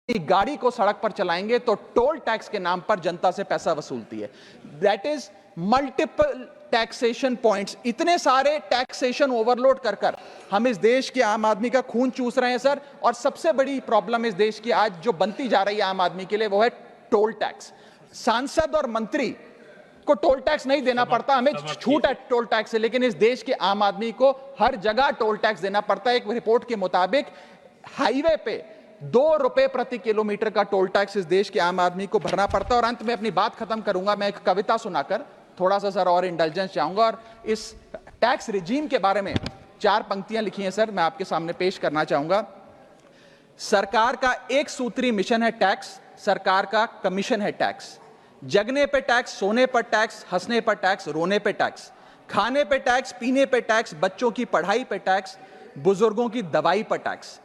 गाड़ी को सड़क पर चलाएंगे तो टोल टैक्स के नाम पर जनता से पैसा वसूलती है। That is multiple taxation points, इतने सारे टैक्सेशन ओवरलोड कर हम इस देश के आम आदमी का खून चूस रहे हैं सर। और सबसे बड़ी प्रॉब्लम इस देश की आज जो बनती जा रही है आम आदमी के लिए वो है टोल टैक्स। सांसद और मंत्री को टोल टैक्स नहीं देना पड़ता, हमें छूट है टोल टैक्स से, लेकिन इस देश के आम आदमी को हर जगह टोल टैक्स देना पड़ता है। एक रिपोर्ट के मुताबिक हाईवे पे 2 रुपए प्रति किलोमीटर का टोल टैक्स इस देश के आम आदमी को भरना पड़ता है। और अंत में अपनी बात खत्म करूंगा मैं एक कविता सुनाकर, थोड़ा सा सर और इंटेलिजेंस चाहूंगा। और इस टैक्स रिजीम के बारे में 4 पंक्तियां लिखी हैं सर, मैं आपके सामने पेश करना चाहूंगा। सरकार का एक सूत्री मिशन है टैक्स, सरकार का कमीशन है टैक्स। जगने पे टैक्स, सोने पर टैक्स, हंसने पर टैक्स, रोने पे टैक्स, खाने पे टैक्स, पीने पे टैक्स, बच्चों की पढ़ाई पे टैक्स, बुजुर्गों की दवाई पर टैक्स,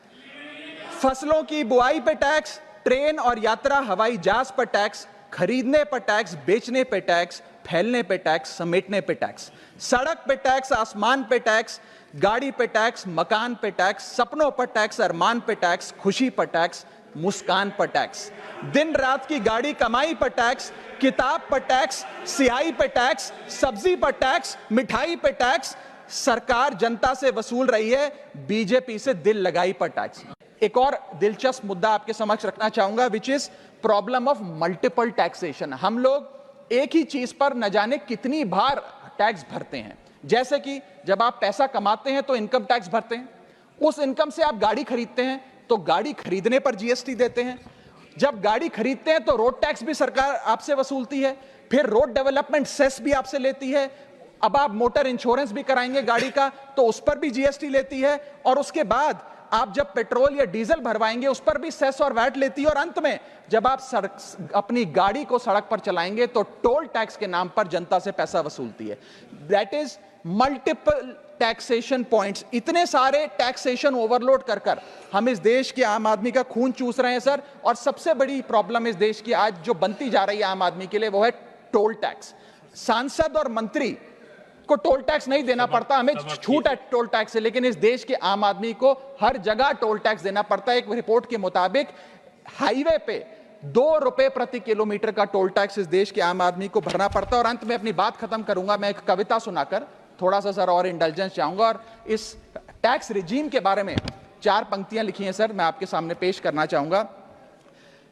फसलों की बुआई पे टैक्स, ट्रेन और यात्रा हवाई जहाज पर टैक्स, खरीदने पर टैक्स, बेचने पे टैक्स, फैलने पे टैक्स, समेटने पे टैक्स, सड़क पे टैक्स, आसमान पे टैक्स, गाड़ी पे टैक्स, मकान पे टैक्स, सपनों पर टैक्स, अरमान पे टैक्स, खुशी पर टैक्स, मुस्कान पर टैक्स, दिन रात की गाड़ी कमाई पर टैक्स, किताब पर टैक्स, सियाही पर टैक्स, सब्जी पर टैक्स, मिठाई पर टैक्स, सरकार जनता से वसूल रही है बीजेपी से दिल लगाई पर टैक्स। एक और दिलचस्प मुद्दा आपके समक्ष रखना चाहूंगा, which is problem of multiple taxation. हम लोग एक ही चीज पर न जाने कितनी बार टैक्स भरते हैं। जैसे कि जब आप पैसा कमाते हैं तो इनकम टैक्स भरते हैं, उस इनकम से आप गाड़ी खरीदते हैं तो गाड़ी खरीदने पर जीएसटी देते हैं, जब गाड़ी खरीदते हैं तो रोड टैक्स भी सरकार आपसे वसूलती है, फिर रोड डेवलपमेंट सेस भी आपसे लेती है, अब आप मोटर इंश्योरेंस भी कराएंगे गाड़ी का तो उस पर भी जीएसटी लेती है, और उसके बाद आप जब पेट्रोल या डीजल भरवाएंगे उस पर भी सेस और वैट लेती है, और अंत में जब आप अपनी गाड़ी को सड़क पर चलाएंगे तो टोल टैक्स के नाम पर जनता से पैसा वसूलती है। That is multiple taxation points, इतने सारे टैक्सेशन ओवरलोड कर हम इस देश के आम आदमी का खून चूस रहे हैं सर। और सबसे बड़ी प्रॉब्लम इस देश की आज जो बनती जा रही है आम आदमी के लिए वो है टोल टैक्स। सांसद और मंत्री को टोल टैक्स नहीं देना पड़ता, हमें छूट है टोल टैक्स से, लेकिन इस देश के आम आदमी को हर जगह टोल टैक्स देना पड़ता है। एक रिपोर्ट के मुताबिक हाईवे पे 2 रुपए प्रति किलोमीटर का टोल टैक्स इस देश के आम आदमी को भरना पड़ता है। और अंत में अपनी बात खत्म करूंगा मैं एक कविता सुनाकर, थोड़ा सा सर और इंटेलिजेंस चाहूंगा। और इस टैक्स रिजीम के बारे में 4 पंक्तियां लिखी हैं सर, मैं आपके सामने पेश करना चाहूंगा।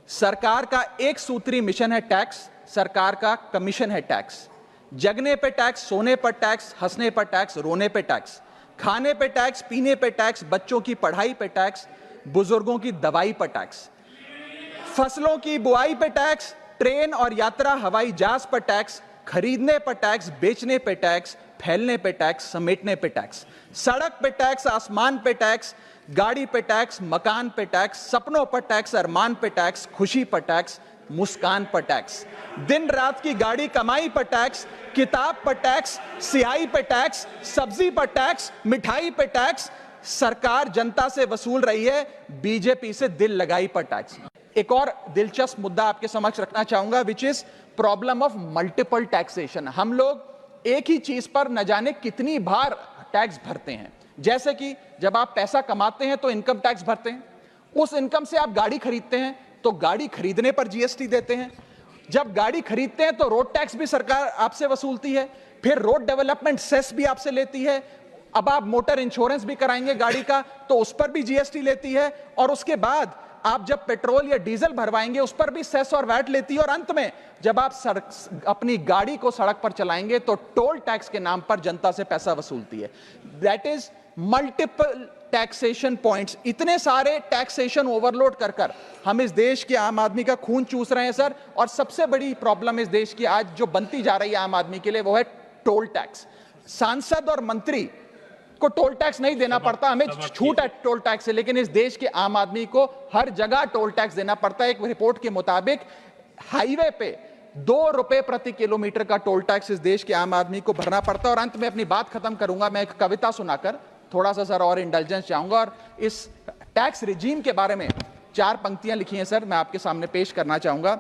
सरकार का एक सूत्री मिशन है टैक्स, सरकार का कमीशन है टैक्स। जगने पे टैक्स, सोने पर टैक्स, हंसने पर टैक्स, रोने पे टैक्स, खाने पे टैक्स, पीने पे टैक्स, बच्चों की पढ़ाई पे टैक्स, बुजुर्गों की दवाई पर टैक्स, फसलों की बुआई पे टैक्स, ट्रेन और यात्रा हवाई जहाज पर टैक्स, खरीदने पर टैक्स, बेचने पे टैक्स, फैलने पे टैक्स, समेटने पे टैक्स, सड़क पे टैक्स, आसमान पे टैक्स, गाड़ी पे टैक्स, मकान पे टैक्स, सपनों पर टैक्स, अरमान पे टैक्स, खुशी पर टैक्स, मुस्कान पर टैक्स, दिन रात की गाड़ी कमाई पर टैक्स, किताब पर टैक्स, सियाही पर टैक्स, सब्जी पर टैक्स, मिठाई पर टैक्स, सरकार जनता से वसूल रही है बीजेपी से दिल लगाई पर टैक्स। एक और दिलचस्प मुद्दा आपके समक्ष रखना चाहूंगा, which is problem of multiple taxation. हम लोग एक ही चीज पर न जाने कितनी बार टैक्स भरते हैं। जैसे कि जब आप पैसा कमाते हैं तो इनकम टैक्स भरते हैं, उस इनकम से आप गाड़ी खरीदते हैं तो गाड़ी खरीदने पर जीएसटी देते हैं, जब गाड़ी खरीदते हैं तो रोड टैक्स भी सरकार आपसे वसूलती है, फिर रोड डेवलपमेंट सेस भी आपसे लेती है, अब आप मोटर इंश्योरेंस भी कराएंगे गाड़ी का तो उस पर भी जीएसटी लेती है, और उसके बाद आप जब पेट्रोल या डीजल भरवाएंगे उस पर भी सेस और वैट लेती है, और अंत में जब आप अपनी गाड़ी को सड़क पर चलाएंगे तो टोल टैक्स के नाम पर जनता से पैसा वसूलती है। That is multiple taxation points, इतने सारे टैक्सेशन ओवरलोड कर हम इस देश के आम आदमी का खून चूस रहे हैं सर। और सबसे बड़ी प्रॉब्लम इस देश की आज जो बनती जा रही है आम आदमी के लिए वो है टोल टैक्स। सांसद और मंत्री को टोल टैक्स नहीं देना पड़ता, हमें छूट है टोल टैक्स से, लेकिन इस देश के आम आदमी को हर जगह टोल टैक्स देना पड़ता है। एक रिपोर्ट के मुताबिक हाईवे पे 2 रुपए प्रति किलोमीटर का टोल टैक्स इस देश के आम आदमी को भरना पड़ता है। और अंत में अपनी बात खत्म करूंगा मैं एक कविता सुनाकर, थोड़ा सा सर और इंटेलिजेंस चाहूंगा। और इस टैक्स रिजीम के बारे में 4 पंक्तियां लिखी हैं सर, मैं आपके सामने पेश करना चाहूंगा।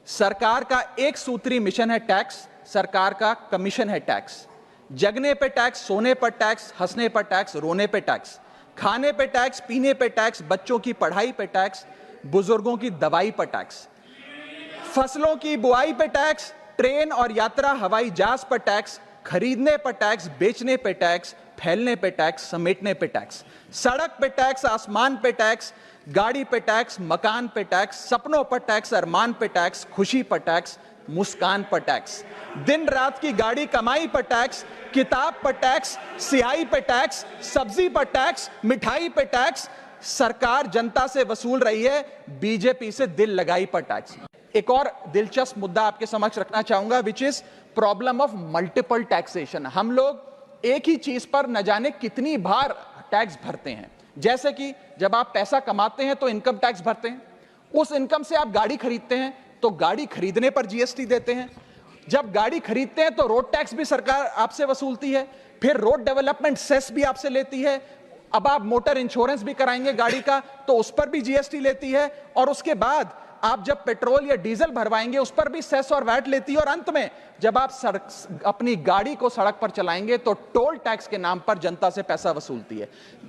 सरकार का एक सूत्री मिशन है टैक्स, सरकार का कमीशन है टैक्स। जगने पे टैक्स, सोने पर टैक्स, हंसने पर टैक्स, रोने पे टैक्स, खाने पे टैक्स, पीने पे टैक्स, बच्चों की पढ़ाई पे टैक्स, बुजुर्गों की दवाई पर टैक्स, फसलों की बुआई पर टैक्स, ट्रेन और यात्रा हवाई जहाज पर टैक्स, खरीदने पर टैक्स, बेचने पर टैक्स, फैलने पे टैक्स, समेटने पे टैक्स, सड़क पे टैक्स, आसमान पे टैक्स, गाड़ी पे टैक्स, मकान पे टैक्स, सपनों पर टैक्स, अरमान पे टैक्स, खुशी पर टैक्स, मुस्कान पर टैक्स, दिन रात की गाड़ी कमाई पर टैक्स, किताब पर टैक्स, सियाही पर टैक्स, सब्जी पर टैक्स, मिठाई पर टैक्स। सरकार जनता से वसूल रही है बीजेपी से दिल लगाई पर टैक्स। एक और दिलचस्प मुद्दा आपके समक्ष रखना चाहूंगा, which is problem of multiple taxation. हम लोग एक ही चीज पर न जाने कितनी बार टैक्स भरते हैं। जैसे कि जब आप पैसा कमाते हैं तो इनकम टैक्स भरते हैं, उस इनकम से आप गाड़ी खरीदते हैं तो गाड़ी खरीदने पर जीएसटी देते हैं, जब गाड़ी खरीदते हैं तो रोड टैक्स भी सरकार आपसे वसूलती है, फिर रोड डेवलपमेंट सेस भी आपसे लेती है, अब आप मोटर इंश्योरेंस भी कराएंगे गाड़ी का तो उस पर भी जीएसटी लेती है, और उसके बाद आप जब पेट्रोल या डीजल भरवाएंगे उस पर भी सेस और वैट लेती है, और अंत में जब आप अपनी गाड़ी को सड़क पर चलाएंगे तो टोल टैक्स के नाम पर जनता से पैसा वसूलती है।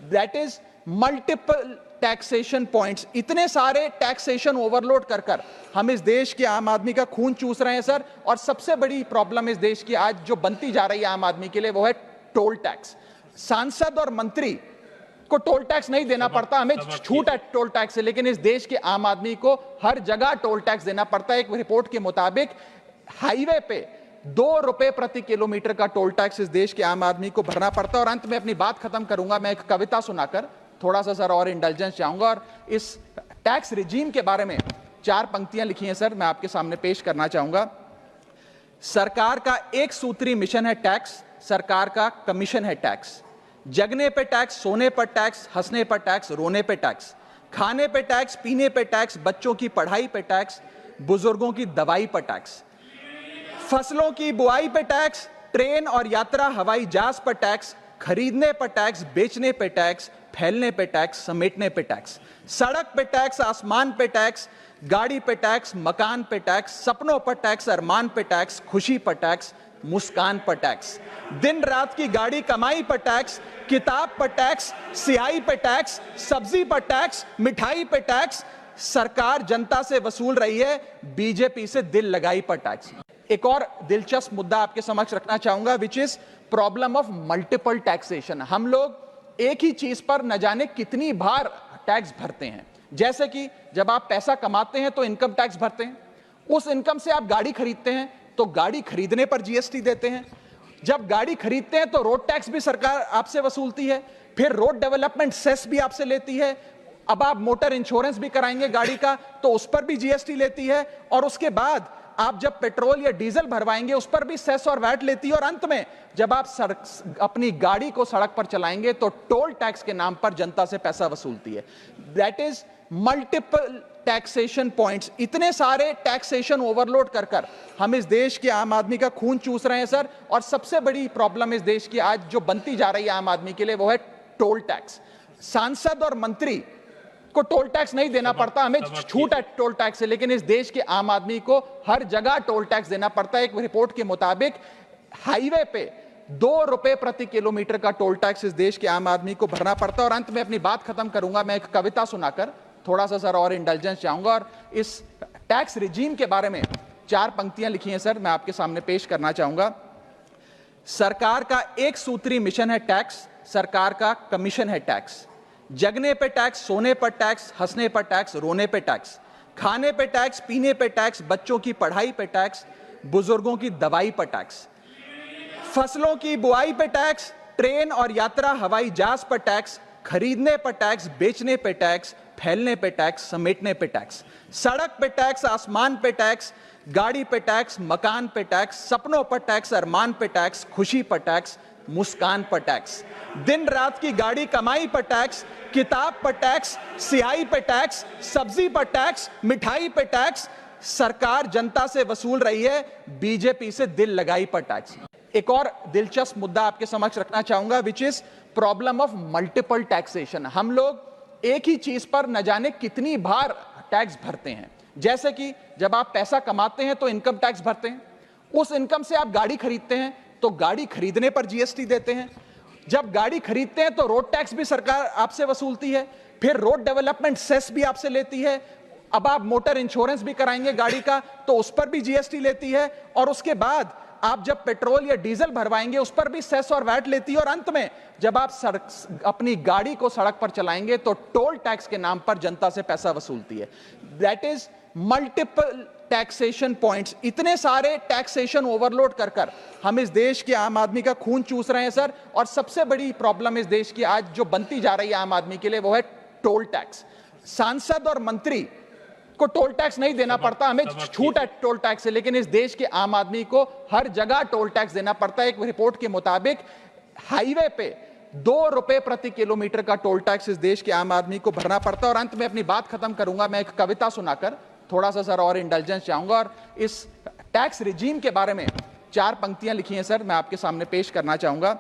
That is multiple taxation points. इतने सारे टैक्सेशन ओवरलोड कर कर हम इस देश के आम आदमी का खून चूस रहे हैं सर। और सबसे बड़ी प्रॉब्लम इस देश की आज जो बनती जा रही है आम आदमी के लिए वो है टोल टैक्स। सांसद और मंत्री को टोल टैक्स नहीं देना पड़ता, हमें छूट है टोल टैक्स से, लेकिन इस देश के आम आदमी को हर जगह टोल टैक्स देना पड़ता है। एक रिपोर्ट के मुताबिक हाईवे पे 2 रुपए प्रति किलोमीटर का टोल टैक्स इस देश के आम आदमी को भरना पड़ता है। और अंत में अपनी बात खत्म करूंगा मैं एक कविता सुनाकर, थोड़ा सा सर और इंडल्जेंस चाहूंगा। और इस टैक्स रिजीम के बारे में 4 पंक्तियां लिखी हैं सर, मैं आपके सामने पेश करना चाहूंगा। सरकार का एक सूत्री मिशन है टैक्स, सरकार का कमीशन है टैक्स। जगने पे टैक्स, सोने पर टैक्स, हंसने पर टैक्स, रोने पे टैक्स, खाने पे टैक्स, पीने पे टैक्स, बच्चों की पढ़ाई पे टैक्स, बुजुर्गों की दवाई पर टैक्स, फसलों की बुआई पे टैक्स, ट्रेन और यात्रा हवाई जहाज पर टैक्स, खरीदने पर टैक्स, बेचने पे टैक्स, फैलने पे टैक्स, समेटने पे टैक्स, सड़क पे टैक्स, आसमान पे टैक्स, गाड़ी पे टैक्स, मकान पे टैक्स, सपनों पर टैक्स, अरमान पे टैक्स, खुशी पर टैक्स, मुस्कान पर टैक्स, दिन रात की गाड़ी कमाई पर टैक्स, किताब पर टैक्स, सियाही पर टैक्स, सब्जी पर टैक्स, मिठाई पर टैक्स। सरकार जनता से वसूल रही है बीजेपी से दिल लगाई पर टैक्स। एक और दिलचस्प मुद्दा आपके समक्ष रखना चाहूंगा, which is problem of multiple taxation. हम लोग एक ही चीज पर न जाने कितनी बार टैक्स भरते हैं। जैसे कि जब आप पैसा कमाते हैं तो इनकम टैक्स भरते हैं, उस इनकम से आप गाड़ी खरीदते हैं तो गाड़ी खरीदने पर जीएसटी देते हैं, जब गाड़ी खरीदते हैं तो रोड टैक्स भी सरकार आपसे वसूलती है, फिर रोड डेवलपमेंट सेस भी आपसे लेती है, अब आप मोटर इंश्योरेंस भी कराएंगे गाड़ी का तो उस पर भी जीएसटी लेती है, और उसके बाद आप जब पेट्रोल या डीजल भरवाएंगे उस पर भी सेस और वैट लेती है, और अंत में जब आप अपनी गाड़ी को सड़क पर चलाएंगे तो टोल टैक्स के नाम पर जनता से पैसा वसूलती है। That is multiple taxation points. इतने सारे टैक्सेशन ओवरलोड कर कर हम इस देश के आम आदमी का खून चूस रहे हैं सर। और सबसे बड़ी प्रॉब्लम इस देश की आज जो बनती जा रही है आम आदमी के लिए वो है टोल टैक्स। सांसद और मंत्री को टोल टैक्स नहीं देना पड़ता, हमें छूट है टोल टैक्स से, लेकिन इस देश के आम आदमी को हर जगह टोल टैक्स देना पड़ता है। एक रिपोर्ट के मुताबिक हाईवे पे 2 रुपए प्रति किलोमीटर का टोल टैक्स इस देश के आम आदमी को भरना पड़ता है। और अंत में अपनी बात खत्म करूंगा मैं एक कविता सुनाकर, थोड़ा सा सर और इंडल्जेंस चाहूंगा। और इस टैक्स रिजीम के बारे में 4 पंक्तियां लिखी हैं सर, मैं आपके सामने पेश करना चाहूंगा। सरकार का एक सूत्री मिशन है टैक्स, सरकार का कमीशन है टैक्स। जगने पे टैक्स, सोने पर टैक्स, हंसने पर टैक्स, रोने पे टैक्स, खाने पे टैक्स, पीने पे टैक्स, बच्चों की पढ़ाई पे टैक्स, बुजुर्गों की दवाई पर टैक्स, फसलों की बुआई पे टैक्स, ट्रेन और यात्रा हवाई जहाज पर टैक्स, खरीदने पर टैक्स, बेचने पे टैक्स, फैलने पे टैक्स, समेटने पे टैक्स, सड़क पे टैक्स, आसमान पे टैक्स, गाड़ी पे टैक्स, मकान पे टैक्स, सपनों पर टैक्स, अरमान पे टैक्स, खुशी पर टैक्स, मुस्कान पर टैक्स, दिन रात की गाड़ी कमाई पर टैक्स, किताब पर टैक्स, सियाही पर टैक्स, सब्जी पर टैक्स, मिठाई पर टैक्स। सरकार जनता से वसूल रही है बीजेपी से दिल लगाई पर टैक्स। एक और दिलचस्प मुद्दा आपके समक्ष रखना चाहूंगा, which is problem of multiple taxation. हम लोग एक ही चीज पर न जाने कितनी बार टैक्स भरते हैं। जैसे कि जब आप पैसा कमाते हैं तो इनकम टैक्स भरते हैं, उस इनकम से आप गाड़ी खरीदते हैं तो गाड़ी खरीदने पर जीएसटी देते हैं, जब गाड़ी खरीदते हैं तो रोड टैक्स भी सरकार आपसे वसूलती है, फिर रोड डेवलपमेंट सेस भी आपसे लेती है, अब आप मोटर इंश्योरेंस भी कराएंगे गाड़ी का तो उस पर भी जीएसटी लेती है, और उसके बाद आप जब पेट्रोल या डीजल भरवाएंगे उस पर भी सेस और वैट लेती है, और अंत में जब आप अपनी गाड़ी को सड़क पर चलाएंगे तो टोल टैक्स के नाम पर जनता से पैसा वसूलती है। That is multiple taxation points, इतने सारे टैक्सेशन ओवरलोड कर हम इस देश के आम आदमी का खून चूस रहे हैं सर। और सबसे बड़ी प्रॉब्लम इस देश की आज जो बनती जा रही है आम आदमी के लिए, वो है टोल टैक्स। सांसद और मंत्री को टोल टैक्स नहीं देना पड़ता, हमें छूट है टोल टैक्स से, लेकिन इस देश के आम आदमी को हर जगह टोल टैक्स देना पड़ता है। एक रिपोर्ट के मुताबिक हाईवे पे 2 रुपए प्रति किलोमीटर का टोल टैक्स इस देश के आम आदमी को भरना पड़ता है। और अंत में अपनी बात खत्म करूंगा मैं एक कविता सुनाकर, थोड़ा सा सर और इंटेलिजेंस चाहूंगा। और इस टैक्स रिजीम के बारे में 4 पंक्तियां लिखी हैं सर, मैं आपके सामने पेश करना चाहूंगा।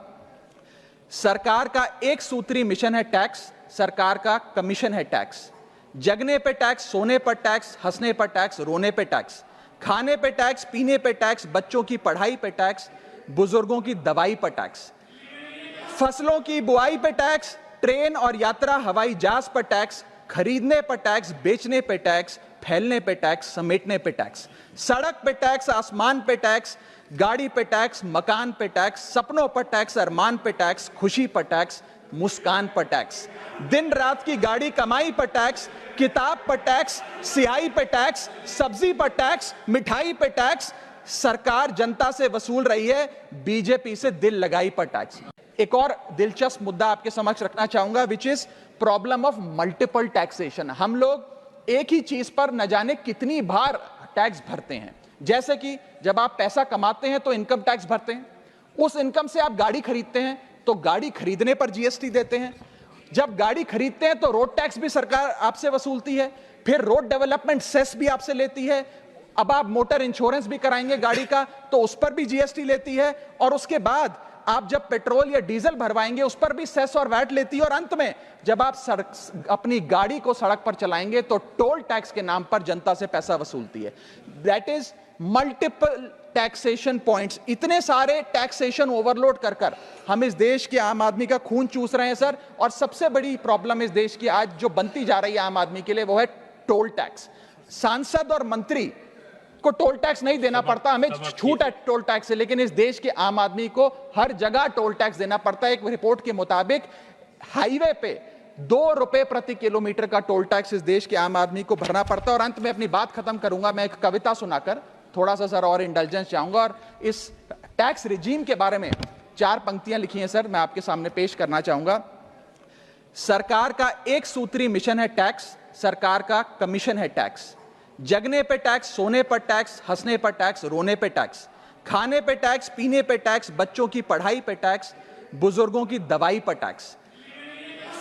सरकार का एक सूत्री मिशन है टैक्स, सरकार का कमीशन है टैक्स। जगने पे टैक्स, सोने पर टैक्स, हंसने पर टैक्स, रोने पे टैक्स, खाने पे टैक्स, पीने पे टैक्स, बच्चों की पढ़ाई पे टैक्स, बुजुर्गों की दवाई पर टैक्स, फसलों की बुआई पे टैक्स, ट्रेन और यात्रा हवाई जहाज पर टैक्स, खरीदने पर टैक्स, बेचने पे टैक्स, फैलने पे टैक्स, समेटने पे टैक्स, सड़क पे टैक्स, आसमान पे टैक्स, गाड़ी पे टैक्स, मकान पे टैक्स, सपनों पर टैक्स, अरमान पे टैक्स, खुशी पर टैक्स, मुस्कान पर टैक्स, दिन रात की गाड़ी कमाई पर टैक्स, किताब पर टैक्स, सियाही पर टैक्स, सब्जी पर टैक्स, मिठाई पर टैक्स, सरकार जनता से वसूल रही है बीजेपी से दिल लगाई पर टैक्स। एक और दिलचस्प मुद्दा आपके समक्ष रखना चाहूंगा, which is problem of multiple taxation. हम लोग एक ही चीज पर न जाने कितनी बार टैक्स भरते हैं। जैसे कि जब आप पैसा कमाते हैं तो इनकम टैक्स भरते हैं, उस इनकम से आप गाड़ी खरीदते हैं तो गाड़ी खरीदने पर जीएसटी देते हैं, जब गाड़ी खरीदते हैं तो रोड टैक्स भी सरकार आपसे वसूलती है, फिर रोड डेवलपमेंट सेस भी आपसे लेती है, अब आप मोटर इंश्योरेंस भी कराएंगे गाड़ी का तो उस पर भी जीएसटी लेती है, और उसके बाद आप जब पेट्रोल या डीजल भरवाएंगे उस पर भी सेस और वैट लेती है, और अंत में जब आप अपनी गाड़ी को सड़क पर चलाएंगे तो टोल टैक्स के नाम पर जनता से पैसा वसूलती है। That is multiple taxation points, इतने सारे टैक्सेशन ओवरलोड कर हम इस देश के आम आदमी का खून चूस रहे हैं सर। और सबसे बड़ी प्रॉब्लम इस देश की आज जो बनती जा रही है आम आदमी के लिए, वो है टोल टैक्स। सांसद और मंत्री को टोल टैक्स नहीं देना पड़ता, हमें छूट है टोल टैक्स से, लेकिन इस देश के आम आदमी को हर जगह टोल टैक्स देना पड़ता है। एक रिपोर्ट के मुताबिक हाईवे पे 2 रुपए प्रति किलोमीटर का टोल टैक्स इस देश के आम आदमी को भरना पड़ता है। और अंत में अपनी बात खत्म करूंगा मैं एक कविता सुनाकर, थोड़ा सा सर और इंटेलिजेंस चाहूंगा। और इस टैक्स रिजीम के बारे में 4 पंक्तियां लिखी हैं सर, मैं आपके सामने पेश करना चाहूंगा। सरकार का एक सूत्री मिशन है टैक्स, सरकार का कमीशन है टैक्स। जगने पे टैक्स, सोने पर टैक्स, हंसने पर टैक्स, रोने पे टैक्स, खाने पे टैक्स, पीने पे टैक्स, बच्चों की पढ़ाई पे टैक्स, बुजुर्गों की दवाई पर टैक्स,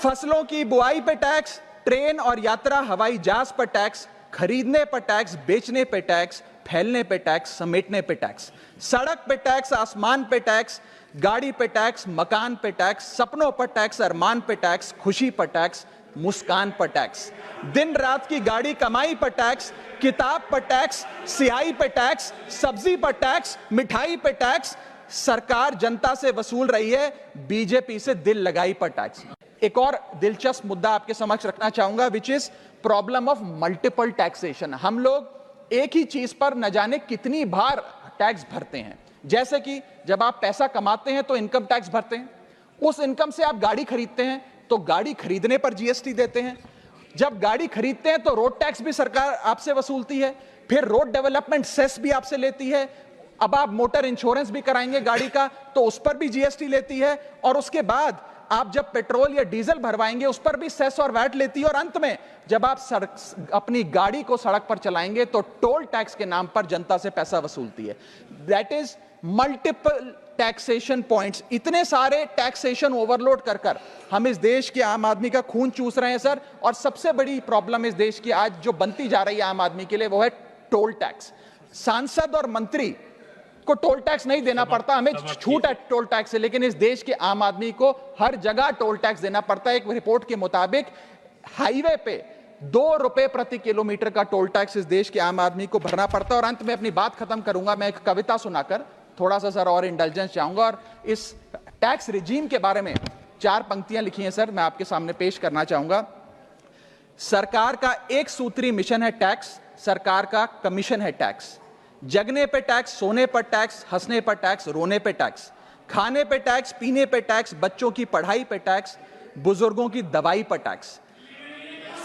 फसलों की बुआई पे टैक्स, ट्रेन और यात्रा हवाई जहाज पर टैक्स, खरीदने पर टैक्स, बेचने पे टैक्स, फैलने पे टैक्स, समेटने पे टैक्स, सड़क पे टैक्स, आसमान पे टैक्स, गाड़ी पे टैक्स, मकान पे टैक्स, सपनों पर टैक्स, अरमान पे टैक्स, खुशी पर टैक्स, मुस्कान पर टैक्स, दिन रात की गाड़ी कमाई पर टैक्स, किताब पर टैक्स, सियाही पर टैक्स, सब्जी पर टैक्स, मिठाई पर टैक्स, सरकार जनता से वसूल रही है बीजेपी से दिल लगाई पर टैक्स। एक और दिलचस्प मुद्दा आपके समक्ष रखना चाहूंगा, which is problem of multiple taxation. हम लोग एक ही चीज पर न जाने कितनी बार टैक्स भरते हैं। जैसे कि जब आप पैसा कमाते हैं तो इनकम टैक्स भरते हैं, उस इनकम से आप गाड़ी खरीदते हैं तो गाड़ी खरीदने पर जीएसटी देते हैं, जब गाड़ी खरीदते हैं तो रोड टैक्स भी सरकार आपसे वसूलती है, फिर रोड डेवलपमेंट सेस भी आपसे लेती है, अब आप मोटर इंश्योरेंस भी कराएंगे गाड़ी का तो उस पर भी जीएसटी लेती है, और उसके बाद आप जब पेट्रोल या डीजल भरवाएंगे उस पर भी सेस और वैट लेती है, और अंत में जब आप अपनी गाड़ी को सड़क पर चलाएंगे तो टोल टैक्स के नाम पर जनता से पैसा वसूलती है। That is multiple taxation points, इतने सारे टैक्सेशन ओवरलोड कर हम इस देश के आम आदमी का खून चूस रहे हैं सर। और सबसे बड़ी प्रॉब्लम इस देश की आज जो बनती जा रही है आम आदमी के लिए, वो है टोल टैक्स। सांसद और मंत्री को टोल टैक्स नहीं देना पड़ता, हमें छूट है टोल टैक्स से, लेकिन इस देश के आम आदमी को हर जगह टोल टैक्स देना पड़ता है। एक रिपोर्ट के मुताबिक हाईवे पे 2 रुपए प्रति किलोमीटर का टोल टैक्स इस देश के आम आदमी को भरना पड़ता है। और अंत में अपनी बात खत्म करूंगा मैं एक कविता सुनाकर, थोड़ा सा सर और इंटेलिजेंस चाहूंगा। और इस टैक्स रिजीम के बारे में 4 पंक्तियां लिखी हैं सर, मैं आपके सामने पेश करना चाहूंगा। सरकार का एक सूत्री मिशन है टैक्स, सरकार का कमीशन है टैक्स। जगने पे टैक्स, सोने पर टैक्स, हंसने पर टैक्स, रोने पे टैक्स, खाने पे टैक्स, पीने पे टैक्स, बच्चों की पढ़ाई पे टैक्स, बुजुर्गों की दवाई पर टैक्स,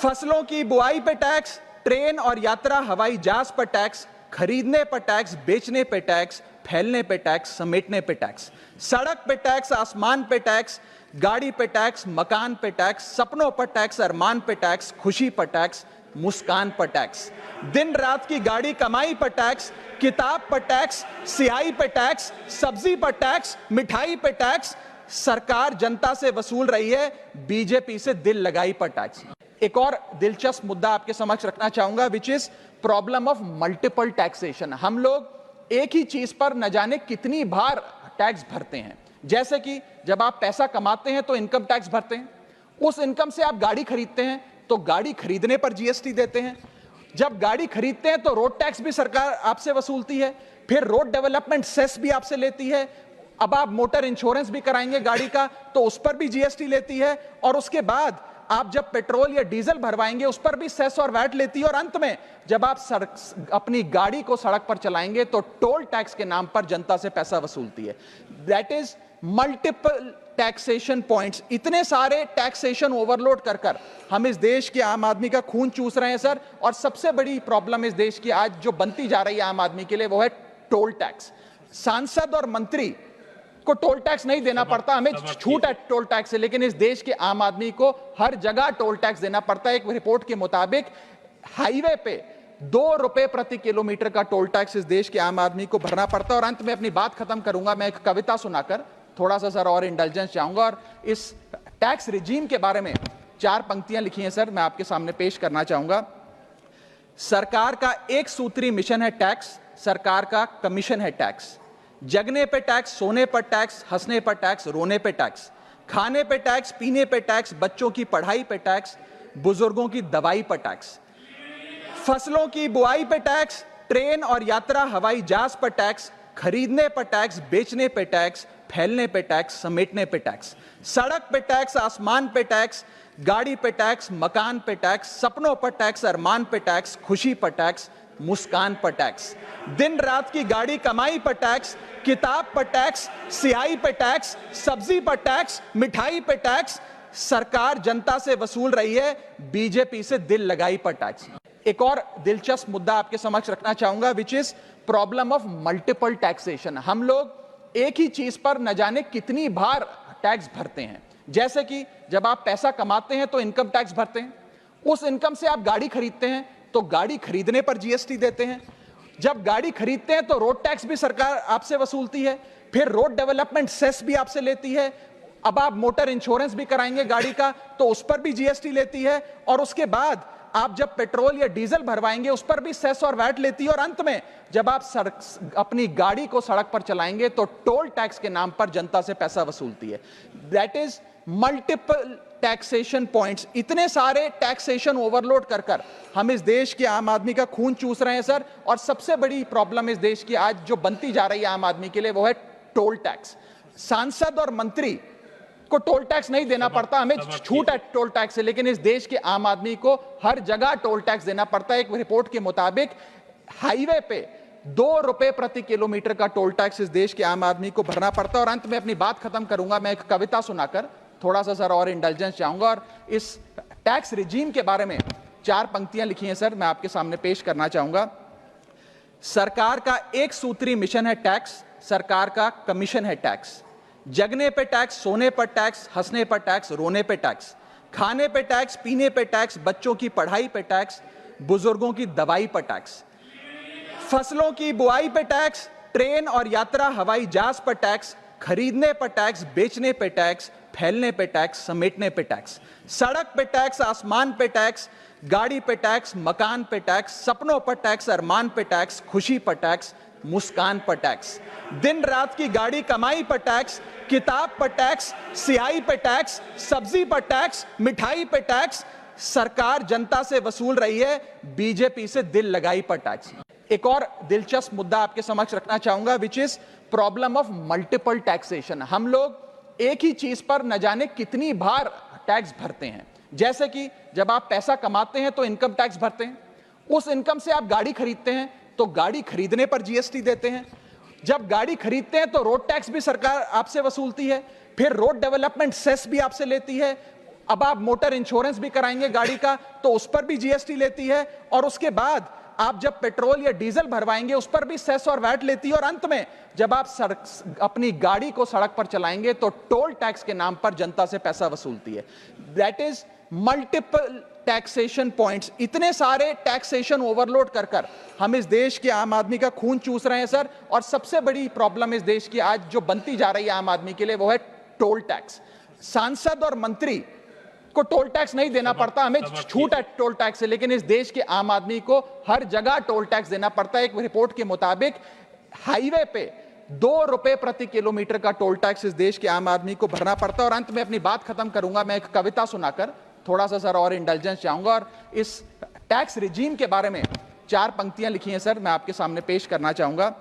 फसलों की बुआई पे टैक्स, ट्रेन और यात्रा हवाई जहाज पर टैक्स, खरीदने पर टैक्स, बेचने पे टैक्स, फैलने पे टैक्स, समेटने पे टैक्स, सड़क पे टैक्स, आसमान पे टैक्स, गाड़ी पे टैक्स, मकान पे टैक्स, सपनों पर टैक्स, अरमान पे टैक्स, खुशी पर टैक्स, मुस्कान पर टैक्स, दिन रात की गाड़ी कमाई पर टैक्स, किताब पर टैक्स, सियाही पे टैक्स, सब्जी पर टैक्स, मिठाई पे टैक्स। सरकार जनता से वसूल रही है बीजेपी से दिल लगाई पर टैक्स। एक और दिलचस्प मुद्दा आपके समक्ष रखना चाहूंगा, which is problem of multiple taxation. हम लोग एक ही चीज पर न जाने कितनी बार टैक्स भरते हैं। जैसे कि जब आप पैसा कमाते हैं तो इनकम टैक्स भरते हैं, उस इनकम से आप गाड़ी खरीदते हैं तो गाड़ी खरीदने पर जीएसटी देते हैं, जब गाड़ी खरीदते हैं तो रोड टैक्स भी सरकार आपसे वसूलती है, फिर रोड डेवलपमेंट सेस भी आपसे लेती है, अब आप मोटर इंश्योरेंस भी कराएंगे गाड़ी का तो उस पर भी जीएसटी लेती है, और उसके बाद आप जब पेट्रोल या डीजल भरवाएंगे उस पर भी सेस और वैट लेती है, और अंत में जब आप अपनी गाड़ी को सड़क पर चलाएंगे तो टोल टैक्स के नाम पर जनता से पैसा वसूलती है। That is multiple taxation points. इतने सारे टैक्सेशन ओवरलोड कर कर हम इस देश के आम आदमी का खून चूस रहे हैं सर। और सबसे बड़ी प्रॉब्लम इस देश की आज जो बनती जा रही है आम आदमी के लिए वो है टोल टैक्स। सांसद और मंत्री को टोल टैक्स नहीं देना पड़ता, हमें छूट है टोल टैक्स से, लेकिन इस देश के आम आदमी को हर जगह टोल टैक्स देना पड़ता है। एक रिपोर्ट के मुताबिक हाईवे पे 2 रुपए प्रति किलोमीटर का टोल टैक्स इस देश के आम आदमी को भरना पड़ता है। और अंत में अपनी बात खत्म करूंगा मैं एक कविता सुनाकर, थोड़ा सा सर और इंडल्जेंस चाहूंगा। और इस टैक्स रिजीम के बारे में 4 पंक्तियां लिखी हैं सर, मैं आपके सामने पेश करना चाहूंगा। सरकार का एक सूत्री मिशन है टैक्स, सरकार का कमीशन है टैक्स। जगने पे टैक्स, सोने पर टैक्स, हंसने पर टैक्स, रोने पे टैक्स, खाने पे टैक्स, पीने पे टैक्स, बच्चों की पढ़ाई पे टैक्स, बुजुर्गों की दवाई पर टैक्स, फसलों की बुआई पे टैक्स, ट्रेन और यात्रा हवाई जहाज पर टैक्स, खरीदने पर टैक्स, बेचने पे टैक्स, फैलने पे टैक्स, समेटने पे टैक्स, सड़क पे टैक्स, आसमान पे टैक्स, गाड़ी पे टैक्स, मकान पे टैक्स, सपनों पर टैक्स, अरमान पे टैक्स, खुशी पर टैक्स, मुस्कान पर टैक्स, दिन रात की गाड़ी कमाई पर टैक्स, किताब पर टैक्स, सियाही पे टैक्स, सब्जी पर टैक्स, मिठाई पे टैक्स। सरकार जनता से वसूल रही है बीजेपी से दिल लगाई पर टैक्स। एक और दिलचस्प मुद्दा आपके समक्ष रखना चाहूंगा, which is problem of multiple taxation. हम लोग एक ही चीज पर न जाने कितनी बार टैक्स भरते हैं। जैसे कि जब आप पैसा कमाते हैं तो इनकम टैक्स भरते हैं, उस इनकम से आप गाड़ी खरीदते हैं तो गाड़ी खरीदने पर जीएसटी देते हैं, जब गाड़ी खरीदते हैं तो रोड टैक्स भी सरकार आपसे वसूलती है, फिर रोड डेवलपमेंट सेस भी आपसे लेती है, अब आप मोटर इंश्योरेंस भी कराएंगे गाड़ी का तो उस पर भी जीएसटी लेती है, और उसके बाद आप जब पेट्रोल या डीजल भरवाएंगे उस पर भी सेस और वैट लेती है, और अंत में जब आप अपनी गाड़ी को सड़क पर चलाएंगे तो टोल टैक्स के नाम पर जनता से पैसा वसूलती है। That is multiple taxation points. इतने सारे टैक्सेशन ओवरलोड कर कर हम इस देश के आम आदमी का खून चूस रहे हैं सर। और सबसे बड़ी प्रॉब्लम इस देश की आज जो बनती जा रही है आम आदमी के लिए वो है टोल टैक्स। सांसद और मंत्री को टोल टैक्स नहीं देना पड़ता, हमें छूट है टोल टैक्स से, लेकिन इस देश के आम आदमी को हर जगह टोल टैक्स देना पड़ता है। एक रिपोर्ट के मुताबिक हाईवे पे 2 रुपए प्रति किलोमीटर का टोल टैक्स इस देश के आम आदमी को भरना पड़ता है। और अंत में अपनी बात खत्म करूंगा मैं एक कविता सुनाकर, थोड़ा सा सर और इंडल्जेंस चाहूंगा। और इस टैक्स रिजीम के बारे में 4 पंक्तियां लिखी हैं सर, मैं आपके सामने पेश करना चाहूंगा। सरकार का एक सूत्री मिशन है टैक्स, सरकार का कमीशन है टैक्स। जगने पे टैक्स, सोने पर टैक्स, हंसने पर टैक्स, रोने पे टैक्स, खाने पे टैक्स, पीने पे टैक्स, बच्चों की पढ़ाई पे टैक्स, बुजुर्गों की दवाई पर टैक्स, फसलों की बुआई पे टैक्स, ट्रेन और यात्रा हवाई जहाज पर टैक्स, खरीदने पर टैक्स, बेचने पे टैक्स, फैलने पे टैक्स, समेटने पे टैक्स, सड़क पे टैक्स, आसमान पे टैक्स, गाड़ी पे टैक्स, मकान पे टैक्स, सपनों पर टैक्स, अरमान पे टैक्स, खुशी पर टैक्स, मुस्कान पर टैक्स, दिन रात की गाड़ी कमाई पर टैक्स, किताब पर टैक्स, सियाही पे टैक्स, सब्जी पर टैक्स, मिठाई पे टैक्स। सरकार जनता से वसूल रही है बीजेपी से दिल लगाई पर टैक्स। एक और दिलचस्प मुद्दा आपके समक्ष रखना चाहूंगा, which is problem of multiple taxation. हम लोग एक ही चीज पर न जाने कितनी बार टैक्स भरते हैं। जैसे कि जब आप पैसा कमाते हैं तो इनकम टैक्स भरते हैं, उस इनकम से आप गाड़ी खरीदते हैं तो गाड़ी खरीदने पर जीएसटी देते हैं, जब गाड़ी खरीदते हैं तो रोड टैक्स भी सरकार आपसे वसूलती है, फिर रोड डेवलपमेंट सेस भी आपसे लेती है, अब आप मोटर इंश्योरेंस भी कराएंगे गाड़ी का तो उस पर भी जीएसटी लेती है, और उसके बाद आप जब पेट्रोल या डीजल भरवाएंगे उस पर भी सेस और वैट लेती है, और अंत में जब आप अपनी गाड़ी को सड़क पर चलाएंगे तो टोल टैक्स के नाम पर जनता से पैसा वसूलती है। That is multiple taxation points, इतने सारे टैक्सेशन ओवरलोड कर कर हम इस देश के आम आदमी का खून चूस रहे हैं सर। और सबसे बड़ी प्रॉब्लम इस देश की आज जो बनती जा रही है आम आदमी के लिए वो है टोल टैक्स। सांसद और मंत्री को टोल टैक्स नहीं देना पड़ता, हमें छूट है टोल टैक्स से, लेकिन इस देश के आम आदमी को हर जगह टोल टैक्स देना पड़ता है। एक रिपोर्ट के मुताबिक हाईवे पे 2 रुपए प्रति किलोमीटर का टोल टैक्स इस देश के आम आदमी को भरना पड़ता है। और अंत में अपनी बात खत्म करूंगा मैं एक कविता सुनाकर, थोड़ा सा सर और इंटेलिजेंस चाहूंगा, और इस टैक्स रिजीम के बारे में 4 पंक्तियां लिखी हैं सर, मैं आपके सामने पेश करना चाहूंगा।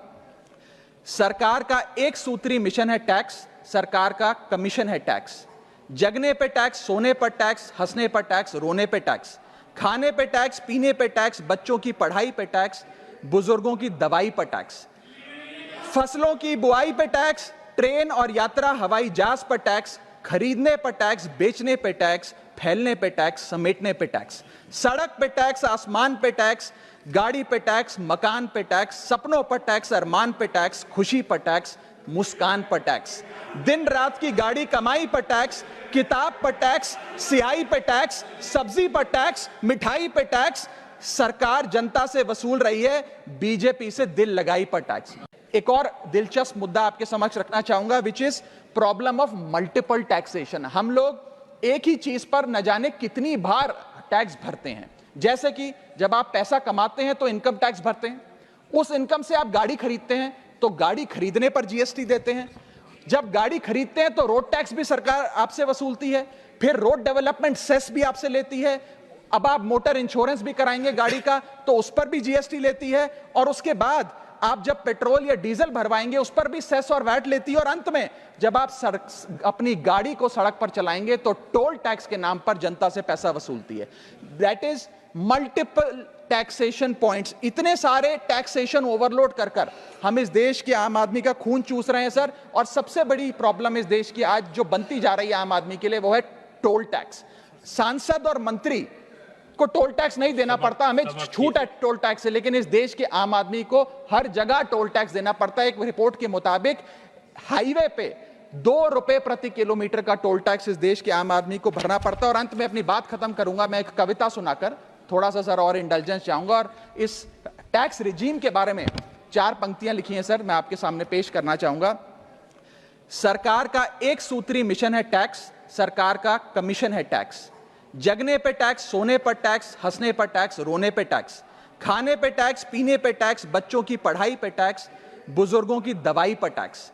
सरकार का एक सूत्री मिशन है टैक्स, सरकार का कमीशन है टैक्स। जगने पे टैक्स, सोने पर टैक्स, हंसने पर टैक्स, रोने पे टैक्स, खाने पे टैक्स, पीने पे टैक्स, बच्चों की पढ़ाई पे टैक्स, बुजुर्गों की दवाई पर टैक्स, फसलों की बुआई पे टैक्स, ट्रेन और यात्रा हवाई जहाज पर टैक्स, खरीदने पर टैक्स, बेचने पे टैक्स, फैलने पे टैक्स, समेटने पे टैक्स, सड़क पे टैक्स, आसमान पे टैक्स, गाड़ी पे टैक्स, मकान पे टैक्स, सपनों पर टैक्स, अरमान पे टैक्स, खुशी पर टैक्स, मुस्कान पर टैक्स, दिन रात की गाड़ी कमाई पर टैक्स, किताब पर टैक्स, सियाही पर टैक्स, सब्जी पर टैक्स, मिठाई पर टैक्स, सरकार जनता से वसूल रही है बीजेपी से दिल लगाई पर टैक्स। एक और दिलचस्प मुद्दा आपके समक्ष रखना चाहूंगा, which is problem of multiple taxation. हम लोग एक ही चीज पर न जाने कितनी बार टैक्स भरते हैं। जैसे कि जब आप पैसा कमाते हैं तो इनकम टैक्स भरते हैं, उस इनकम से आप गाड़ी खरीदते हैं तो गाड़ी खरीदने पर जीएसटी देते हैं, जब गाड़ी खरीदते हैं तो रोड टैक्स भी सरकार आपसे वसूलती है, फिर रोड डेवलपमेंट सेस भी आपसे लेती है, अब आप मोटर इंश्योरेंस भी कराएंगे गाड़ी का तो उस पर भी जीएसटी लेती है, और उसके बाद आप जब पेट्रोल या डीजल भरवाएंगे उस पर भी सेस और वैट लेती है, और अंत में जब आप अपनी गाड़ी को सड़क पर चलाएंगे तो टोल टैक्स के नाम पर जनता से पैसा वसूलती है। That is multiple taxation points, इतने सारे टैक्सेशन ओवरलोड कर कर हम इस देश के आम आदमी का खून चूस रहे हैं सर। और सबसे बड़ी प्रॉब्लम इस देश की आज जो बनती जा रही है आम आदमी के लिए वो है टोल टैक्स। सांसद और मंत्री को टोल टैक्स नहीं देना पड़ता, हमें छूट है टोल टैक्स से, लेकिन इस देश के आम आदमी को हर जगह टोल टैक्स देना पड़ता है। एक रिपोर्ट के मुताबिक हाईवे पे 2 रुपए प्रति किलोमीटर का टोल टैक्स इस देश के आम आदमी को भरना पड़ता है। और अंत में अपनी बात खत्म करूंगा मैं एक कविता सुनाकर, थोड़ा सा सर और इंटेलिजेंस चाहूंगा, और इस टैक्स रिजीम के बारे में 4 पंक्तियां लिखी हैं सर, मैं आपके सामने पेश करना चाहूंगा। सरकार का एक सूत्री मिशन है टैक्स, सरकार का कमीशन है टैक्स। जगने पे टैक्स, सोने पर टैक्स, हंसने पर टैक्स, रोने पे टैक्स, खाने पे टैक्स, पीने पे टैक्स, बच्चों की पढ़ाई पे टैक्स, बुजुर्गों की दवाई पर टैक्स,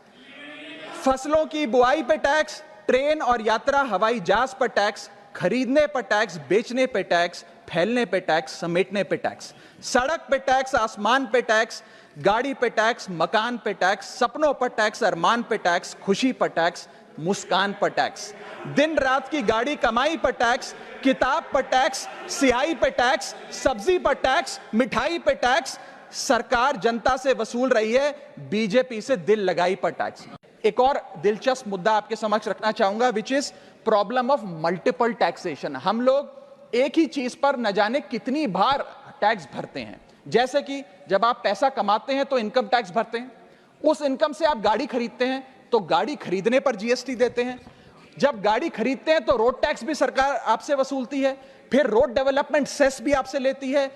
फसलों की बुआई पे टैक्स, ट्रेन और यात्रा हवाई जहाज पर टैक्स, खरीदने पर टैक्स, बेचने पे टैक्स, फैलने पे टैक्स, समेटने पे टैक्स, सड़क पे टैक्स, आसमान पे टैक्स, गाड़ी पे टैक्स, मकान पे टैक्स, सपनों पर टैक्स, अरमान पे टैक्स, खुशी पर टैक्स, मुस्कान पर टैक्स, दिन रात की गाड़ी कमाई पर टैक्स, किताब पर टैक्स, सियाही पर टैक्स, सब्जी पर टैक्स, मिठाई पर टैक्स, सरकार जनता से वसूल रही है बीजेपी से दिल लगाई पर टैक्स। एक और दिलचस्प मुद्दा आपके समक्ष रखना चाहूंगा, which is problem of multiple taxation. हम लोग एक ही चीज पर न जाने कितनी बार टैक्स भरते हैं। जैसे कि जब आप पैसा कमाते हैं तो इनकम टैक्स भरते हैं, उस इनकम से आप गाड़ी खरीदते हैं तो गाड़ी खरीदने पर जीएसटी देते हैं, जब गाड़ी खरीदते हैं तो रोड टैक्स भी सरकार आपसे वसूलती है, फिर रोड डेवलपमेंट सेस भी आपसे लेती है,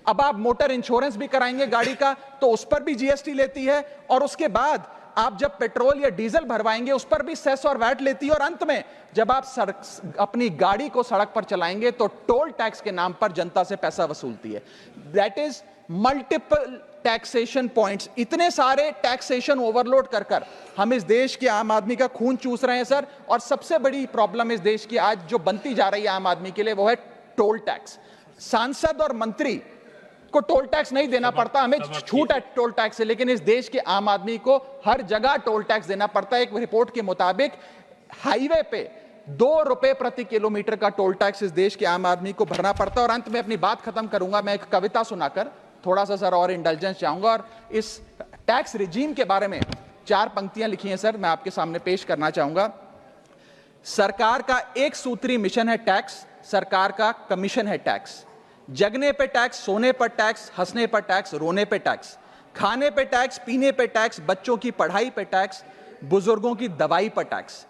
अब आप मोटर इंश्योरेंस भी कराएंगे गाड़ी का तो उस पर भी जीएसटी लेती है, और उसके बाद आप जब पेट्रोल या डीजल भरवाएंगे उस पर भी सेस और वैट लेती है, और अंत में जब आप अपनी गाड़ी को सड़क पर चलाएंगे तो टोल टैक्स के नाम पर जनता से पैसा वसूलती है। That is multiple taxation points, इतने सारे टैक्सेशन ओवरलोड कर कर हम इस देश के आम आदमी का खून चूस रहे हैं सर। और सबसे बड़ी प्रॉब्लम इस देश की आज जो बनती जा रही है आम आदमी के लिए वो है टोल टैक्स। सांसद और मंत्री को टोल टैक्स नहीं देना पड़ता, हमें छूट है टोल टैक्स से, लेकिन इस देश के आम आदमी को हर जगह टोल टैक्स देना पड़ता है। एक रिपोर्ट के मुताबिक हाईवे पे ₹2 प्रति किलोमीटर का टोल टैक्स इस देश के आम आदमी को भरना पड़ता है। और अंत में अपनी बात खत्म करूंगा मैं एक कविता सुनाकर, थोड़ा सा सर और इंडल्जेंस चाहूंगा। और इस टैक्स रिजीम के बारे में 4 पंक्तियां लिखी हैं सर, मैं आपके सामने पेश करना चाहूंगा। सरकार का एक सूत्री मिशन है टैक्स, सरकार का कमीशन है टैक्स। जगने पे टैक्स, सोने पर टैक्स, हंसने पर टैक्स, रोने पे टैक्स, खाने पे टैक्स, पीने पे टैक्स, बच्चों की पढ़ाई पे टैक्स, बुजुर्गों की दवाई पर टैक्स,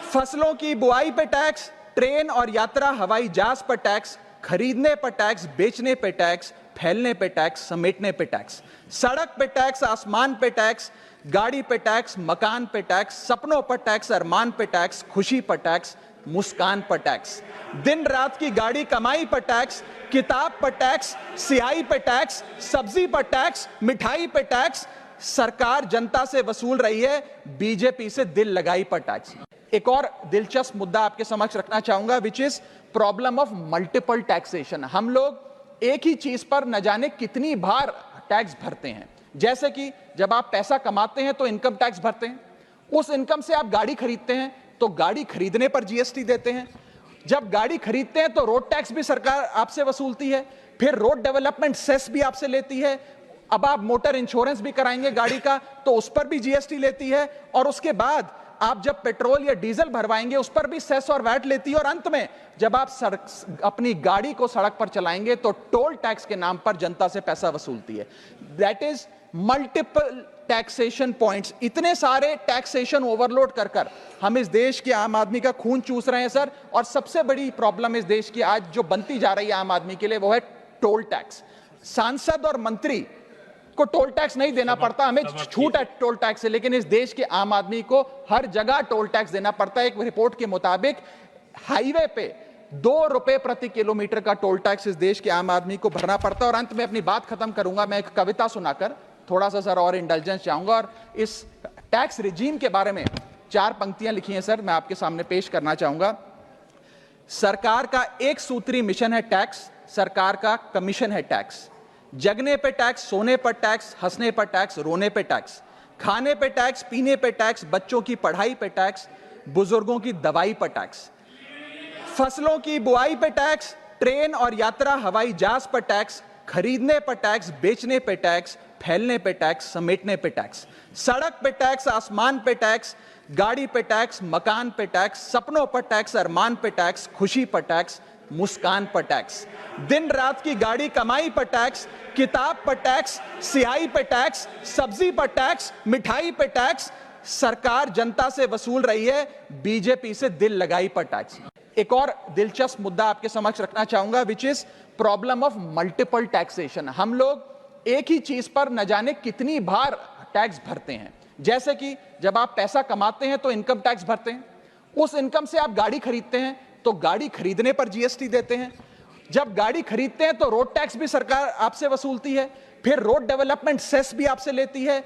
फसलों की बुआई पे टैक्स, ट्रेन और यात्रा हवाई जहाज पर टैक्स, खरीदने पर टैक्स, बेचने पे टैक्स, फैलने पे टैक्स, समेटने पे टैक्स, सड़क पे टैक्स, आसमान पे टैक्स, गाड़ी पे टैक्स, मकान पे टैक्स, सपनों पर टैक्स, अरमान पे टैक्स, खुशी पर टैक्स, मुस्कान पर टैक्स, दिन रात की गाड़ी कमाई पर टैक्स, किताब पर टैक्स, सियाही पे टैक्स, सब्जी पर टैक्स, मिठाई पे टैक्स। सरकार जनता से वसूल रही है बीजेपी से दिल लगाई पर टैक्स। एक और दिलचस्प मुद्दा आपके समक्ष रखना चाहूंगा, which is problem of multiple taxation. हम लोग एक ही चीज पर न जाने कितनी बार टैक्स भरते हैं। जैसे कि जब आप पैसा कमाते हैं तो इनकम टैक्स भरते हैं, उस इनकम से आप गाड़ी खरीदते हैं तो गाड़ी खरीदने पर जीएसटी देते हैं, जब गाड़ी खरीदते हैं तो रोड टैक्स भी सरकार आपसे वसूलती है, फिर रोड डेवलपमेंट सेस भी आपसे लेती है, अब आप मोटर इंश्योरेंस भी कराएंगे गाड़ी का तो उस पर भी जीएसटी लेती है, और उसके बाद आप जब पेट्रोल या डीजल भरवाएंगे उस पर भी सेस और वैट लेती है, और अंत में जब आप अपनी गाड़ी को सड़क पर चलाएंगे तो टोल टैक्स के नाम पर जनता से पैसा वसूलती है। That is multiple taxation points. इतने सारे टैक्सेशन ओवरलोड कर हम इस देश के आम आदमी का खून चूस रहे हैं सर। और सबसे बड़ी प्रॉब्लम इस देश की आज जो बनती जा रही है आम आदमी के लिए वो है टोल टैक्स। सांसद और मंत्री को टोल टैक्स नहीं देना पड़ता, हमें छूट है टोल टैक्स से, लेकिन इस देश के आम आदमी को हर जगह टोल टैक्स देना पड़ता है। एक रिपोर्ट के मुताबिक हाईवे पे ₹2 प्रति किलोमीटर का टोल टैक्स इस देश के आम आदमी को भरना पड़ता है। और अंत में अपनी बात खत्म करूंगा मैं एक कविता सुनाकर, थोड़ा सा सर और इंडल्जेंस चाहूंगा। और इस टैक्स रिजीम के बारे में 4 पंक्तियां लिखी हैं सर, मैं आपके सामने पेश करना चाहूंगा। सरकार का एक सूत्री मिशन है टैक्स, सरकार का कमीशन है टैक्स। जगने पे टैक्स, सोने पर टैक्स, हंसने पर टैक्स, रोने पे टैक्स, खाने पे टैक्स, पीने पे टैक्स, बच्चों की पढ़ाई पे टैक्स, बुजुर्गों की दवाई पर टैक्स, फसलों की बुआई पे टैक्स, ट्रेन और यात्रा हवाई जहाज पर टैक्स, खरीदने पर टैक्स, बेचने पे टैक्स, फैलने पे टैक्स, समेटने पे टैक्स, सड़क पे टैक्स, आसमान पे टैक्स, गाड़ी पे टैक्स, मकान पे टैक्स, सपनों पर टैक्स, अरमान पे टैक्स, खुशी पर टैक्स, मुस्कान पर टैक्स, दिन रात की गाड़ी कमाई पर टैक्स, किताब पर टैक्स, सियाही पे टैक्स, सब्जी पर टैक्स, मिठाई पे टैक्स। सरकार जनता से वसूल रही है बीजेपी से दिल लगाई पर टैक्स। एक और दिलचस्प मुद्दा आपके समक्ष रखना चाहूंगा, which is problem of multiple taxation. हम लोग एक ही चीज पर न जाने कितनी बार टैक्स भरते हैं। जैसे कि जब आप पैसा कमाते हैं तो इनकम टैक्स भरते हैं, उस इनकम से आप गाड़ी खरीदते हैं तो गाड़ी खरीदने पर जीएसटी देते हैं, जब गाड़ी खरीदते हैं तो रोड टैक्स भी सरकार आपसे वसूलती है, फिर रोड डेवलपमेंट सेस भी आपसे लेती है,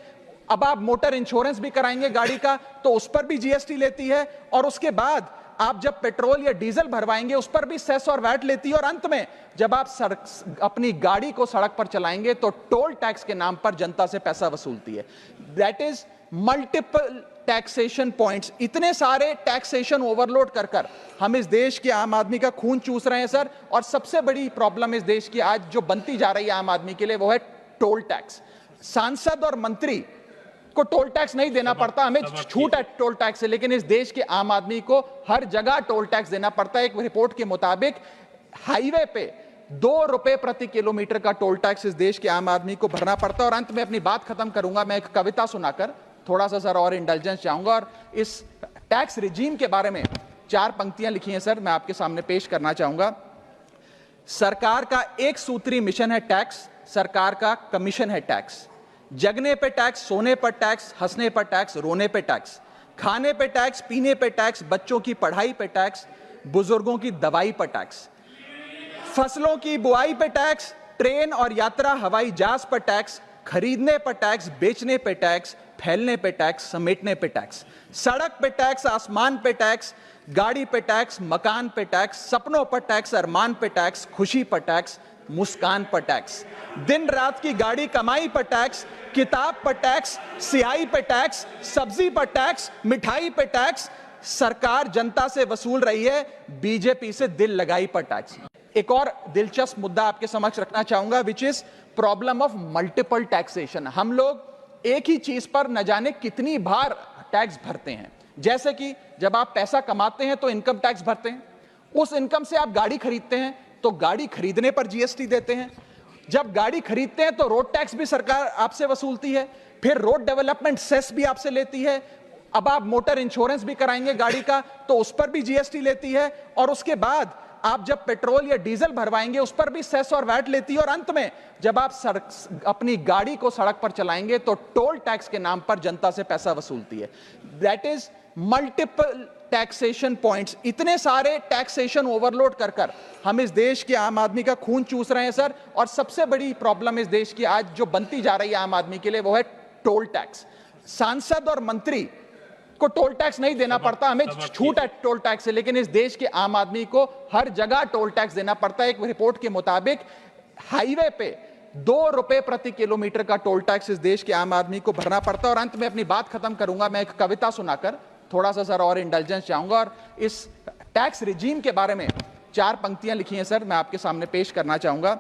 अब आप मोटर इंश्योरेंस भी कराएंगे गाड़ी का तो उस पर भी जीएसटी लेती है, और उसके बाद आप जब पेट्रोल या डीजल भरवाएंगे उस पर भी सेस और वैट लेती है, और अंत में जब आप अपनी गाड़ी को सड़क पर चलाएंगे तो टोल टैक्स के नाम पर जनता से पैसा वसूलती है। That is multiple taxation points. इतने सारे टैक्सेशन ओवरलोड कर हम इस देश के आम आदमी का खून चूस रहे हैं सर। और सबसे बड़ी प्रॉब्लम इस देश की आज जो बनती जा रही है आम आदमी के लिए वो है टोल टैक्स। सांसद और मंत्री को टोल टैक्स नहीं देना पड़ता, हमें छूट है टोल टैक्स से, लेकिन इस देश के आम आदमी को हर जगह टोल टैक्स देना पड़ता है। एक रिपोर्ट के मुताबिक हाईवे पे ₹2 प्रति किलोमीटर का टोल टैक्स इस देश के आम आदमी को भरना पड़ता है। और अंत में अपनी बात खत्म करूंगा मैं एक कविता सुनाकर, थोड़ा सा सर और इंडल्जेंस चाहूंगा। और इस टैक्स रिजीम के बारे में 4 पंक्तियां लिखी हैं सर, मैं आपके सामने पेश करना चाहूंगा। सरकार का एक सूत्री मिशन है टैक्स, सरकार का कमीशन है टैक्स। जगने पे टैक्स, सोने पर टैक्स, हंसने पर टैक्स, रोने पे टैक्स, खाने पे टैक्स, पीने पे टैक्स, बच्चों की पढ़ाई पे टैक्स, बुजुर्गों की दवाई पर टैक्स, फसलों की बुआई पे टैक्स, ट्रेन और यात्रा हवाई जहाज पर टैक्स, खरीदने पर टैक्स, बेचने पे टैक्स, फैलने पे टैक्स, समेटने पे टैक्स, सड़क पे टैक्स, आसमान पे टैक्स, गाड़ी पे टैक्स, मकान पे टैक्स, सपनों पर टैक्स, अरमान पे टैक्स, खुशी पर टैक्स, मुस्कान पर टैक्स, दिन रात की गाड़ी कमाई पर टैक्स, किताब पर टैक्स, सियाही पे टैक्स, सब्जी पर टैक्स, मिठाई पे टैक्स। सरकार जनता से वसूल रही है बीजेपी से दिल लगाई पर टैक्स। एक और दिलचस्प मुद्दा आपके समक्ष रखना चाहूंगा, which is problem of multiple taxation. हम लोग एक ही चीज पर न जाने कितनी बार टैक्स भरते हैं। जैसे कि जब आप पैसा कमाते हैं तो इनकम टैक्स भरते हैं, उस इनकम से आप गाड़ी खरीदते हैं तो गाड़ी खरीदने पर जीएसटी देते हैं, जब गाड़ी खरीदते हैं तो रोड टैक्स भी सरकार आपसे वसूलती है, फिर रोड डेवलपमेंट सेस भी आपसे लेती है, अब आप मोटर इंश्योरेंस भी कराएंगे गाड़ी का तो उस पर भी जीएसटी लेती है, और उसके बाद आप जब पेट्रोल या डीजल भरवाएंगे उस पर भी सेस और वैट लेती है, और अंत में जब आप अपनी गाड़ी को सड़क पर चलाएंगे तो टोल टैक्स के नाम पर जनता से पैसा वसूलती है। That is multiple taxation points. इतने सारे टैक्सेशन ओवरलोड कर हम इस देश के आम आदमी का खून चूस रहे हैं सर। और सबसे बड़ी प्रॉब्लम इस देश की आज जो बनती जा रही है आम आदमी के लिए वो है टोल टैक्स। सांसद और मंत्री को टोल टैक्स नहीं देना पड़ता, हमें छूट है टोल टैक्स से, लेकिन इस देश के आम आदमी को हर जगह टोल टैक्स देना पड़ता है। एक रिपोर्ट के मुताबिक हाईवे पे 2 रुपए प्रति किलोमीटर का टोल टैक्स इस देश के आम आदमी को भरना पड़ता है। और अंत में अपनी बात खत्म करूंगा मैं एक कविता सुनाकर, थोड़ा सा सर और इंटेलिजेंस चाहूंगा, और इस टैक्स रिजीम के बारे में 4 पंक्तियां लिखी हैं सर, मैं आपके सामने पेश करना चाहूंगा।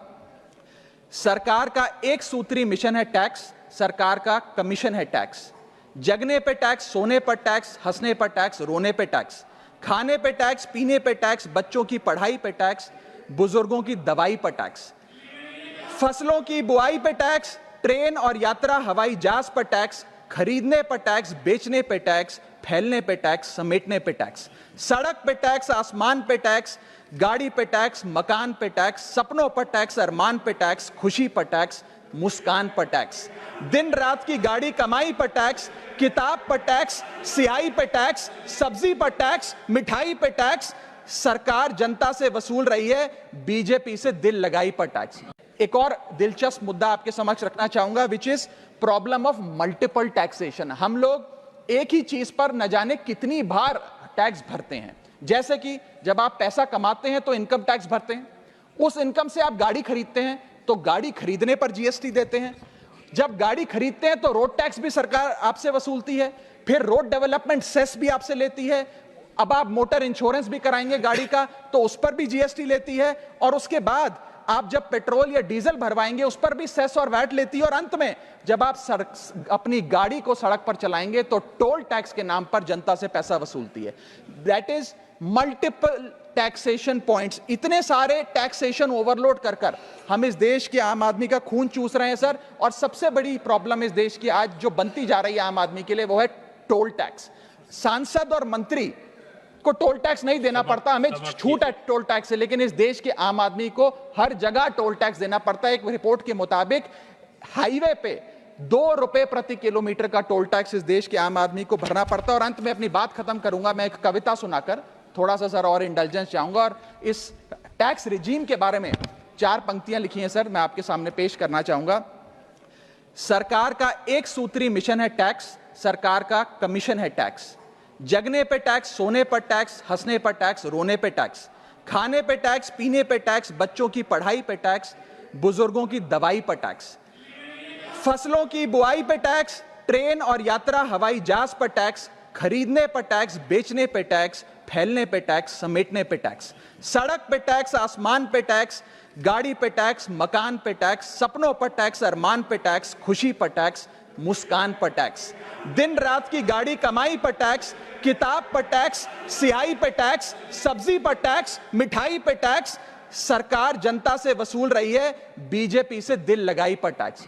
सरकार का एक सूत्री मिशन है टैक्स, सरकार का कमीशन है टैक्स। जगने पे टैक्स, सोने पर टैक्स, हंसने पर टैक्स, रोने पे टैक्स, खाने पे टैक्स, पीने पे टैक्स, बच्चों की पढ़ाई पे टैक्स, बुजुर्गों की दवाई पर टैक्स, फसलों की बुआई पे टैक्स, ट्रेन और यात्रा हवाई जहाज पर टैक्स, खरीदने पर टैक्स, बेचने पे टैक्स, फैलने पे टैक्स, समेटने पे टैक्स, सड़क पे टैक्स, आसमान पे टैक्स, गाड़ी पे टैक्स, मकान पे टैक्स, सपनों पर टैक्स, अरमान पे टैक्स, खुशी पर टैक्स, मुस्कान पर टैक्स, दिन रात की गाड़ी कमाई पर टैक्स, किताब पर टैक्स, सियाही पे टैक्स, सब्जी पर टैक्स, मिठाई पे टैक्स, सरकार जनता से वसूल रही है बीजेपी से दिल लगाई पर टैक्स। एक और दिलचस्प मुद्दा आपके समक्ष रखना चाहूंगा, which is problem of multiple taxation. हम लोग एक ही चीज पर न जाने कितनी बार टैक्स भरते हैं। जैसे कि जब आप पैसा कमाते हैं तो इनकम टैक्स भरते हैं, उस इनकम से आप गाड़ी खरीदते हैं तो गाड़ी खरीदने पर जीएसटी देते हैं, जब गाड़ी खरीदते हैं तो रोड टैक्स भी सरकार आपसे वसूलती है, फिर रोड डेवलपमेंट सेस भी आपसे लेती है, अब आप मोटर इंश्योरेंस भी कराएंगे गाड़ी का तो उस पर भी जीएसटी लेती है, और उसके बाद आप जब पेट्रोल या डीजल भरवाएंगे उस पर भी सेस और वैट लेती है, और अंत में जब आप अपनी गाड़ी को सड़क पर चलाएंगे तो टोल टैक्स के नाम पर जनता से पैसा वसूलती है। That is multiple taxation points. इतने सारे टैक्सेशन ओवरलोड कर हम इस देश के आम आदमी का खून चूस रहे हैं सर। और सबसे बड़ी प्रॉब्लम इस देश की आज जो बनती जा रही है आम आदमी के लिए वो है टोल टैक्स। सांसद और मंत्री को टोल टैक्स नहीं देना पड़ता, हमें छूट है टोल टैक्स से, लेकिन इस देश के आम आदमी को हर जगह टोल टैक्स देना पड़ता है। एक रिपोर्ट के मुताबिक हाईवे पे 2 रुपए प्रति किलोमीटर का टोल टैक्स इस देश के आम आदमी को भरना पड़ता है। और अंत में अपनी बात खत्म करूंगा मैं एक कविता सुनाकर, थोड़ा सा सर और इंटेलिजेंस चाहूंगा, और इस टैक्स रिजीम के बारे में 4 पंक्तियां लिखी हैं सर, मैं आपके सामने पेश करना चाहूंगा। सरकार का एक सूत्री मिशन है टैक्स, सरकार का कमीशन है टैक्स। जगने पे टैक्स, सोने पर टैक्स, हंसने पर टैक्स, रोने पे टैक्स, खाने पे टैक्स, पीने पे टैक्स, बच्चों की पढ़ाई पे टैक्स, बुजुर्गों की दवाई पर टैक्स, फसलों की बुआई पे टैक्स, ट्रेन और यात्रा हवाई जहाज पर टैक्स, खरीदने पर टैक्स, बेचने पे टैक्स, फैलने पे टैक्स, समेटने पे टैक्स, सड़क पे टैक्स, आसमान पे टैक्स, गाड़ी पे टैक्स, मकान पे टैक्स, सपनों पर टैक्स, अरमान पे टैक्स, खुशी पर टैक्स, मुस्कान पर टैक्स, दिन रात की गाड़ी कमाई पर टैक्स, किताब पर टैक्स, सियाही पे टैक्स, सब्जी पर टैक्स, मिठाई पे टैक्स, सरकार जनता से वसूल रही है बीजेपी से दिल लगाई पर टैक्स।